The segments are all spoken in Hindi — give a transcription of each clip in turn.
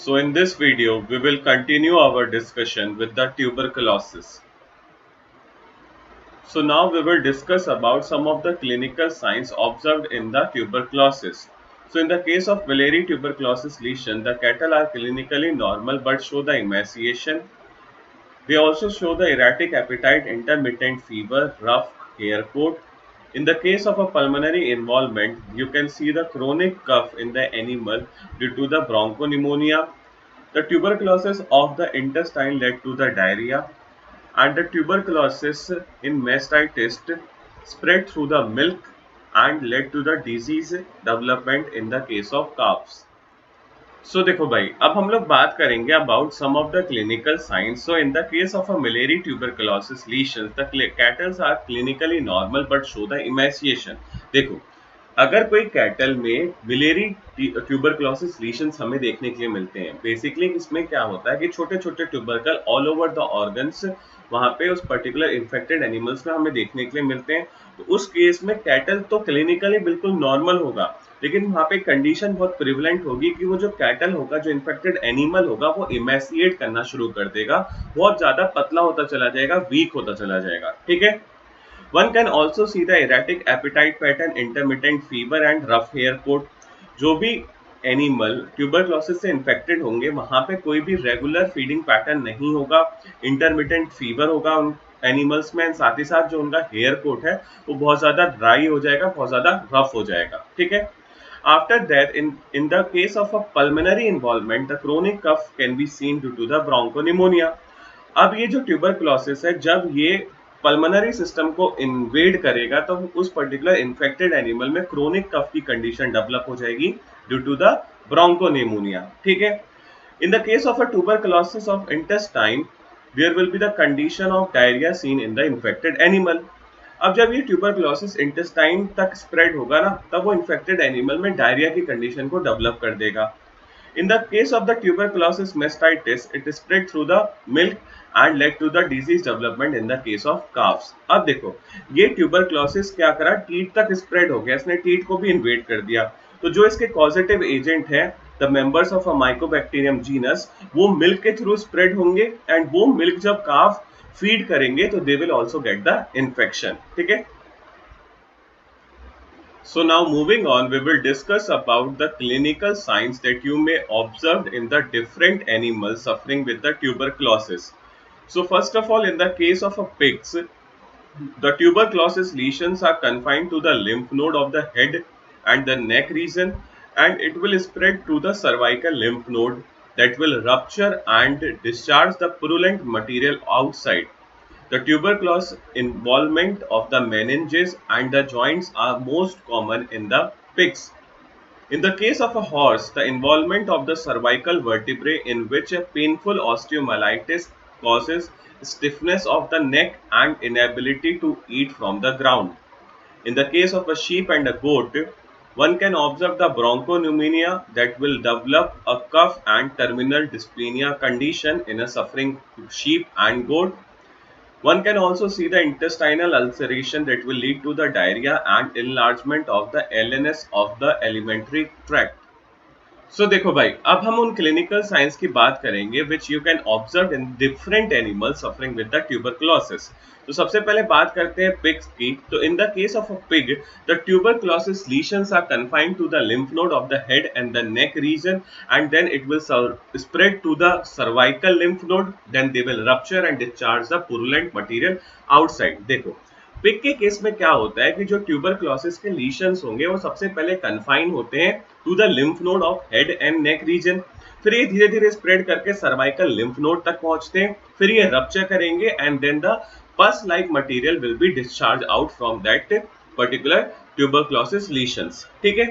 So in this video, we will continue our discussion with the tuberculosis. So now we will discuss about some of the clinical signs observed in the tuberculosis. So in the case of biliary tuberculosis lesion, the cattle are clinically normal but show the emaciation. They also show the erratic appetite, intermittent fever, rough hair coat. In the case of a pulmonary involvement, you can see the chronic cough in the animal due to the bronchopneumonia. The tuberculosis of the intestine led to the diarrhea, and the tuberculosis in mastitis spread through the milk and led to the disease development in the case of calves. So देखो भाई, अब हम लोग बात करेंगे about some of the clinical science. So in the case of a miliary tuberculosis lesions, the cattle are clinically normal but show the emaciation. देखो, अगर कोई कैटल में बिलेरी ट्यूबरक्लोसिस लीशंस हमें देखने के लिए मिलते हैं, बेसिकली इसमें क्या होता है कि छोटे छोटे tubercle all over the organs वहां पे उस पर्टिकुलर इन्फेक्टेड एनिमल्स में हमें देखने के लिए मिलते हैं. तो उस केस में कैटल तो क्लिनिकली बिल्कुल नॉर्मल होगा, लेकिन वहां पे कंडीशन बहुत प्रिवलेंट होगी कि वो जो कैटल होगा, जो इन्फेक्टेड एनिमल होगा, वो इमेसिएट करना शुरू कर देगा, बहुत ज्यादा पतला होता चला जाएगा, वीक होता चला जाएगा. ठीक है. One can also see the erratic appetite pattern, intermittent fever and rough hair coat. जो भी एनिमल ट्यूबरक्लोसिस से इन्फेक्टेड होंगे वहां पे कोई भी रेगुलर फीडिंग पैटर्न नहीं होगा, इंटरमिटेंट फीवर होगा उन एनिमल्स में, साथ ही साथ जो उनका हेयर कोट है वो बहुत ज्यादा ड्राई हो जाएगा, बहुत ज्यादा रफ हो जाएगा. ठीक है. After that, in the case of a pulmonary involvement, the chronic cough can be seen due to the bronchopneumonia. अब ये जो ट्यूबरक्लोसिस है, जब ये पल्मोनरी सिस्टम को इन्वेड करेगा तो उस पर्टिकुलर इन्फेक्टेड एनिमल में क्रोनिक कफ की कंडीशन डेवलप हो जाएगी ड्यू टू द ब्रोंकोनिमोनिया. ठीक है. In the case of a tuberculosis of intestine, there will be the condition of diarrhoea seen in the infected animal. अब जब ये ट्यूबरक्लोसिस इंटेस्टाइन तक स्प्रेड होगा ना, तब वो इन्फेक्टेड एनिमल में डायरिया की कंडीशन को डेवलप कर देगा. In the case of the tuberculosis mastitis, it is spread through the milk and led to the disease development in the case of calves. अब देखो, ये ट्यूबरक्लोसिस क्या करा, टीट तक स्प्रेड हो गया, इसने टीट को भी इन्वेड कर दिया. तो जो इसके कॉजेटिव एजेंट है, the members of a Mycobacterium genus, वो मिल्क के थ्रू स्प्रेड होंगे, एंड वो मिल्क जब काफ फीड करेंगे तो they will also get the infection. ठीक है. So now moving on, we will discuss about the clinical signs that you may observe in the different animals suffering with the tuberculosis. So first of all, in the case of a pigs, the tuberculosis lesions are confined to the lymph node of the head and the neck region, and it will spread to the cervical lymph node that will rupture and discharge the purulent material outside. The tuberculosis involvement of the meninges and the joints are most common in the pigs. In the case of a horse, the involvement of the cervical vertebrae, in which a painful osteomyelitis causes stiffness of the neck and inability to eat from the ground. In the case of a sheep and a goat, one can observe the bronchopneumonia that will develop a cough and terminal dyspnea condition in a suffering sheep and goat. One can also see the intestinal ulceration that will lead to the diarrhea and enlargement of the LNS of the alimentary tract. So देखो भाई, अब हम उन क्लिनिकल साइंस की बात करेंगे which you can observe in different animals suffering with the tuberculosis. तो सबसे पहले बात करते हैं पिग्स की. तो in the case of a pig, the tuberculosis lesions are confined to the lymph node of the head and the neck region, and then it will spread to the cervical lymph node, then they will rupture and discharge the purulent material outside. देखो, पिग के केस में क्या होता है कि जो ट्यूबरक्लोसिस के लीशंस होंगे वो सबसे पहले कन्फाइन होते हैं to the lymph node of head and neck region, फिर ये धीरे धीरे स्प्रेड करके सर्वाइकल लिम्फ नोड तक पहुंचते हैं, फिर ये रप्चर करेंगे and then the pus like material will be discharge out from that particular tuberculosis lesions. ठीक है.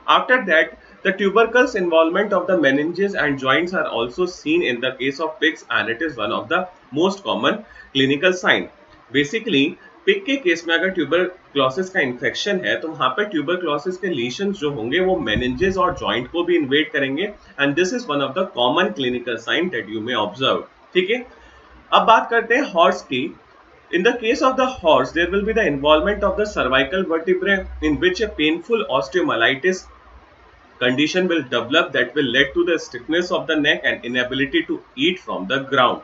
After that, the tubercles involvement of the meninges and joints are also seen in the case of pigs, and it is one of the most common clinical sign. Basically, pig के केस में अगर ट्यूबरक्लोसिस का इन्फेक्शन है तो वहां पे ट्यूबरक्लोसिस के लीशंस जो होंगे वो मेनिंजेस और जॉइंट को भी इन्वेड करेंगे, and this is one of the common clinical sign that you may observe. ठीक है. अब बात करते हैं हॉर्स की. In the case of the horse, there will be the involvement of the cervical vertebrae in which a painful osteomyelitis condition will develop that will lead to the stiffness of the neck and inability to eat from the ground.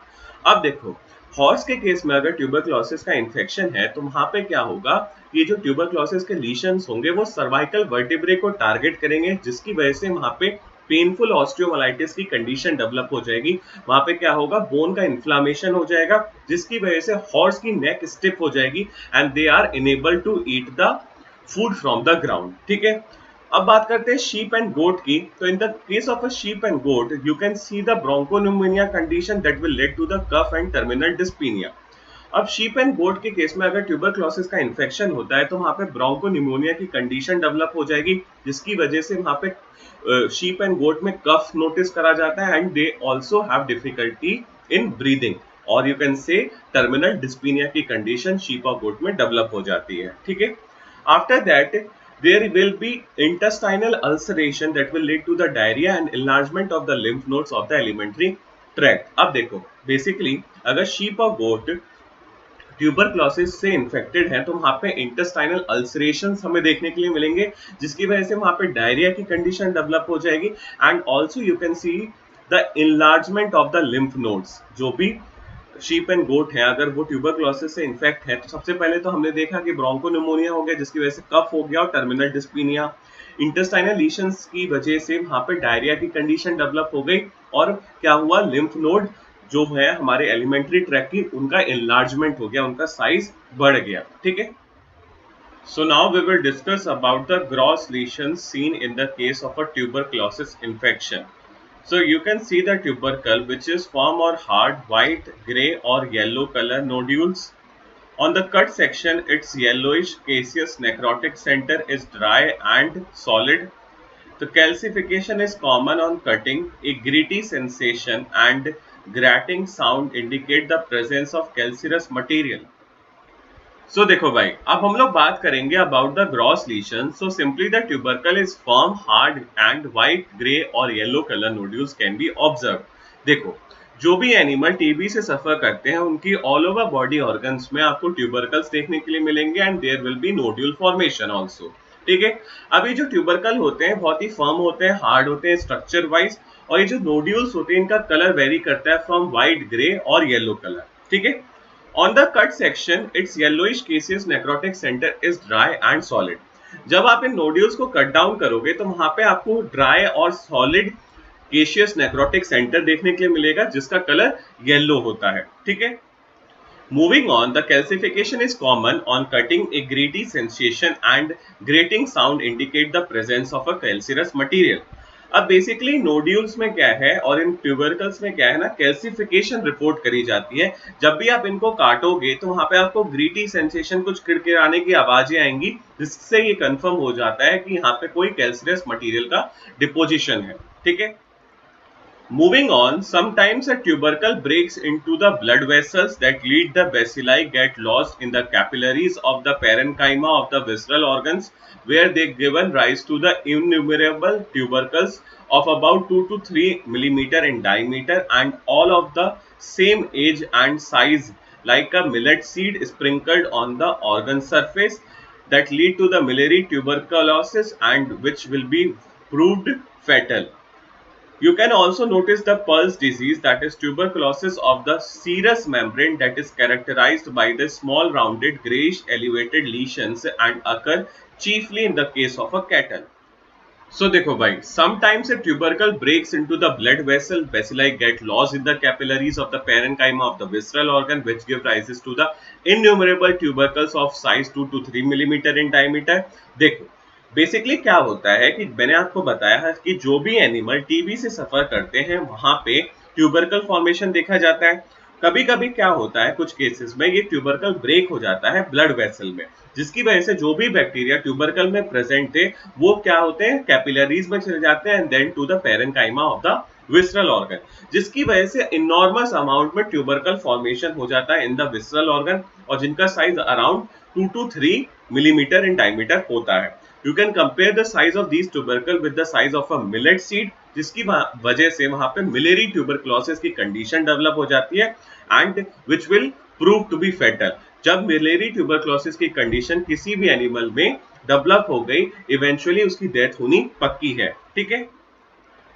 अब देखो हॉर्स के केस में अगर ट्यूबरक्लोसिस का इन्फेक्शन है तो वहां पे क्या होगा, ये जो ट्यूबरक्लोसिस के लीशंस होंगे वो सर्वाइकल वर्टिब्रे को टारगेट करेंगे, जिसकी वजह से वहां पे पेनफुल ऑस्टियोमाइलिटिस की कंडीशन डेवलप हो जाएगी। वहां पे क्या होगा, बोन का इन्फ्लामेशन हो जाएगा, जिसकी वजह से हॉर्स की नेक स्टिफ हो जाएगी and they are unable to eat the food from the ground. ठीक है, अब बात करते हैं शीप एंड गोट की। तो in the case of a sheep and goat you can see the bronchopneumonia condition that will lead to the cough and terminal dyspnoea. अब शीप एंड गोट के केस में अगर ट्यूबरक्लोसिस का इन्फेक्शन होता है तो वहां पे ब्रोंकोन्यूमोनिया की कंडीशन डेवलप हो जाएगी, जिसकी वजह से वहां पे शीप एंड गोट में कफ नोटिस करा जाता है and they also have difficulty in breathing, और यू कैन से टर्मिनल डिस्पीनिया की कंडीशन शीप और गोट में डेवलप हो जाती है। ठीक है, after that there will be intestinal ulceration that will lead to the diarrhea and enlargement of the lymph nodes of the alimentary tract। अब देखो बेसिकली अगर शीप और गोट ट्यूबरक्लोसिस से इन्फेक्टेड है तो वहां पे इंटेस्टाइनल अल्सरेशंस हमें देखने के लिए मिलेंगे, जिसकी वजह से वहां पे डायरिया की कंडीशन डेवलप हो जाएगी and also you can see the enlargement of the lymph nodes. जो भी शीप एंड गोट है अगर वो ट्यूबरक्लोसिस से इन्फेक्ट है तो सबसे पहले तो हमने देखा कि ब्रोंकोन्यूमोनिया हो गया, जिसकी वजह से कफ हो गया और टर्मिनल डिस्पीनिया। इंटेस्टाइनल लीशंस की वजह से वहां पे डायरिया की कंडीशन डेवलप हो गई और क्या हुआ, लिम्फ नोड जो है हमारे एलिमेंट्री ट्रैक की उनका एनलार्जमेंट हो गया, उनका साइज बढ़ गया। ठीक है, so now we will discuss about the gross lesions seen in the case of a tuberculosis infection. So you can see the tubercle which is form or hard white, grey or yellow color nodules. On the cut section its yellowish caseous necrotic center is dry and solid. The calcification is common on cutting. A gritty sensation and grating sound indicate the presence of calcareous material. So देखो भाई अब हम लोग बात करेंगे about the gross lesion. So simply the tubercle is firm, hard and white, grey और yellow colour nodules can be observe. देखो जो भी एनिमल टीबी से सफर करते हैं उनकी ऑल ओवर बॉडी ऑर्गन्स में आपको ट्यूबरकल्स देखने के लिए मिलेंगे and there will be nodule formation also. ठीक है, अभी जो ट्यूबरकल होते हैं बहुत ही फर्म होते हैं, हार्ड होते हैं स्ट्रक्चर वाइज, और ये जो नोड्यूल्स होते हैं इनका कलर वेरी करता है फ्रॉम व्हाइट, ग्रे और येलो कलर। ठीक है, On the cut section, its yellowish caseous necrotic center is dry and solid. जब आप इन नोड्यूल्स को कट डाउन करोगे तो वहां पे आपको ड्राई और सॉलिड केशियस नेक्रोटिक सेंटर देखने के लिए मिलेगा जिसका कलर येलो होता है। ठीक है, moving on, the calcification is common on cutting. A gritty sensation and grating sound indicate the presence of a calcareous material. अब बेसिकली नोड्यूल्स में क्या है और इन ट्यूबरकल्स में क्या है ना, कैल्सिफिकेशन रिपोर्ट करी जाती है। जब भी आप इनको काटोगे तो वहां पे आपको ग्रीटी सेंसेशन, कुछ किड़किड़ाने की आवाजें आएंगी, जिससे ये कंफर्म हो जाता है कि यहाँ पे कोई कैल्सियस मटेरियल का डिपोजिशन है। ठीक है, moving on, sometimes a tubercle breaks into the blood vessels that lead the bacilli get lost in the capillaries of the parenchyma of the visceral organs, where they given rise to the innumerable tubercles of about 2 to 3 millimeter in diameter and all of the same age and size, like a millet seed sprinkled on the organ surface, that lead to the miliary tuberculosis and which will be proved fatal. You can also notice the pulse disease, that is tuberculosis of the serous membrane, that is characterized by the small rounded greyish elevated lesions and occur chiefly in the case of a cattle. So देखो भाई, sometimes a tubercle breaks into the blood vessel, bacilli get lost in the capillaries of the parenchyma of the visceral organ, which give rise to the innumerable tubercles of size 2 to 3 millimeter in diameter. देखो बेसिकली क्या होता है कि मैंने आपको बताया है कि जो भी एनिमल टीबी से सफर करते हैं वहां पे ट्यूबरकल फॉर्मेशन देखा जाता है। कभी कभी क्या होता है कुछ केसेस में ये ट्यूबरकल ब्रेक हो जाता है ब्लड वेसल में, जिसकी वजह से जो भी बैक्टीरिया ट्यूबरकल में प्रेजेंट थे वो क्या होते हैं, कैपिलरीज में चले जाते हैं and then to the parenchyma of the visceral organ, जिसकी वजह से इनॉर्मस अमाउंट में ट्यूबरकल फॉर्मेशन हो जाता है इन द विसरल ऑर्गन, और जिनका size around 2 to 3 millimeter in diameter होता है। You can compare the size of these tubercle with the size of a millet seed, जिसकी वजह से वहां पे मिलेरी ट्यूबरक्लोसिस की कंडीशन डेवलप हो जाती है and which will prove to be fatal। जब मिलेरी ट्यूबरक्लोसिस की कंडीशन किसी भी एनिमल में डेवलप हो गई, इवेंचुअली उसकी डेथ होनी पक्की है। ठीक है,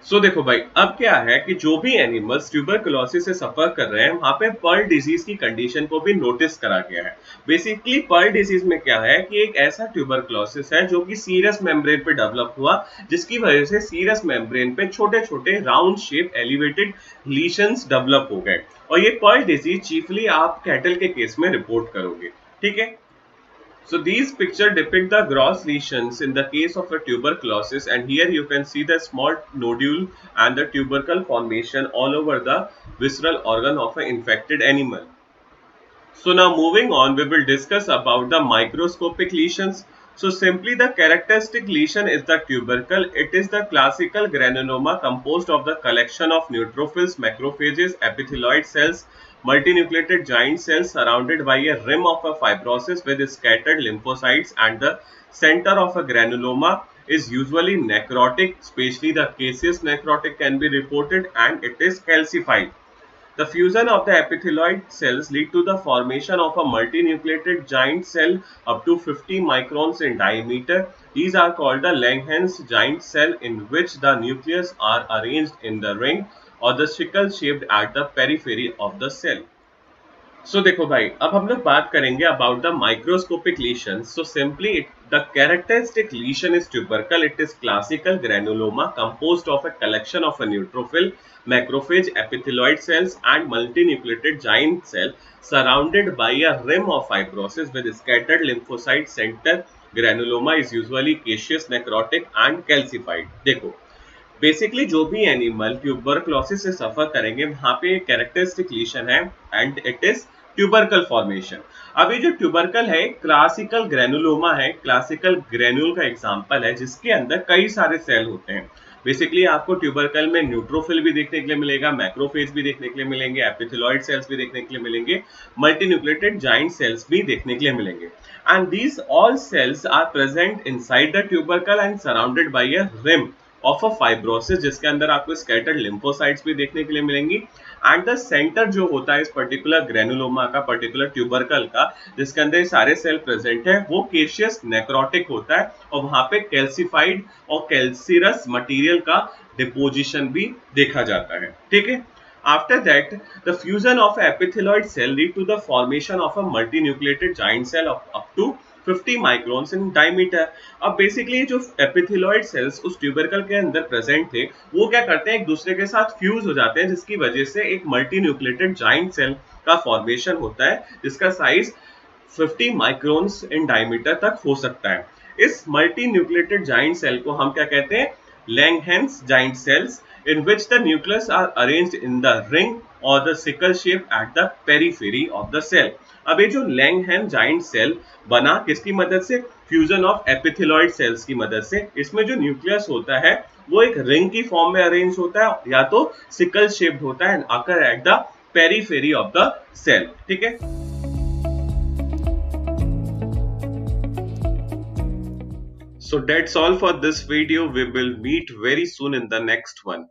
देखो भाई, अब क्या है कि जो भी एनिमल्स ट्यूबरकुलोसिस से सफर कर रहे हैं वहां पे पर्ल डिजीज की कंडीशन को भी नोटिस करा गया है। बेसिकली पर्ल डिजीज में क्या है कि एक ऐसा ट्यूबरकुलोसिस है जो कि सीरस मेम्ब्रेन पे डेवलप हुआ, जिसकी वजह से सीरस मेम्ब्रेन पे छोटे छोटे राउंड शेप एलिवेटेड लीशंस डेवलप हो गए, और ये पर्ल डिजीज चीफली आप कैटल के केस में रिपोर्ट करोगे। ठीक है, so these pictures depict the gross lesions in the case of a tuberculosis, and here you can see the small nodule and the tubercle formation all over the visceral organ of an infected animal. So now moving on, we will discuss about the microscopic lesions. So simply the characteristic lesion is the tubercle. It is the classical granuloma composed of the collection of neutrophils, macrophages, epithelioid cells, multinucleated giant cells surrounded by a rim of a fibrosis with scattered lymphocytes, and the center of a granuloma is usually necrotic, especially the caseous necrotic can be reported, and it is calcified. The fusion of the epithelioid cells lead to the formation of a multinucleated giant cell up to 50 microns in diameter. These are called the Langerhans giant cell, in which the nucleus are arranged in the ring or the sickle shaped at the periphery of the cell. देखो भाई, अब हम लोग बात करेंगे about the microscopic लीशन। Simply the characteristic लीशन is tubercle. It is classical granuloma composed of a collection of a neutrophil, macrophage, epithelioid cells and multinucleated giant cell surrounded by a rim of fibrosis with scattered lymphocyte center. Granuloma is usually caseous, necrotic and calcified. देखो, बेसिकली जो भी एनिमल ट्यूबरकुलोसिस से सफर करेंगे वहां पे कैरेक्टरिस्टिक लीशन है, and it is tubercle formation. अभी जो ट्यूबरकल है क्लासिकल ग्रेनुलोमा है, क्लासिकल ग्रेन्यूल का एग्जांपल है जिसके अंदर कई सारे सेल होते हैं। बेसिकली आपको ट्यूबरकल में न्यूट्रोफिल भी देखने के लिए मिलेगा, मैक्रोफेज भी देखने के लिए मिलेंगे, एपिथेलॉइड सेल्स भी देखने के लिए मिलेंगे, मल्टीन्यूक्लिएटेड जाइंट सेल्स भी देखने के लिए मिलेंगे, and these all cells are present inside the tubercle and surrounded by a rim of a fibrosis, जिसके अंदर आपको स्कैटर्ड लिम्फोसाइट्स भी देखने के लिए मिलेंगी, एंड द सेंटर जो होता है इस पर्टिकुलर ग्रेनुलोमा का, पर्टिकुलर ट्यूबरकल का, जिसके अंदर सारे सेल प्रेजेंट है, वो केशियस नेक्रोटिक होता है, और वहां पे कैल्सिफाइड और कैल्सीरस मटेरियल का डिपोजिशन भी देखा जाता है। ठीक है, after that the fusion of epithelioid cell lead to the formation of a multinucleated giant cell of up to 50 microns in diameter. अब बेसिकली जो एपिथेलॉइड सेल्स उस ट्यूबरकल के अंदर प्रेजेंट थे वो क्या करते हैं, एक दूसरे के साथ फ्यूज हो जाते हैं, जिसकी वजह से एक मल्टीन्यूक्लिएटेड जाइंट सेल का फॉर्मेशन होता है जिसका साइज 50 माइक्रोन्स इन डायमीटर तक हो सकता है। इस मल्टीन्यूक्लिएटेड जाइंट सेल को हम क्या कहते हैं, Langerhans giant cells, in which the nucleus are arranged in the ring or the sickle shape at the periphery of the cell. अब ये जो Langerhans giant cell बना किसकी मदद से, फ्यूजन ऑफ एपिथेलॉइड सेल्स की मदद से। इसमें जो न्यूक्लियस होता है वो एक रिंग की फॉर्म में अरेंज होता है या तो सिकल शेप्ड होता है, आकर at the periphery of the cell. ठीक है, so that's all for this video. We will meet very soon in the next one.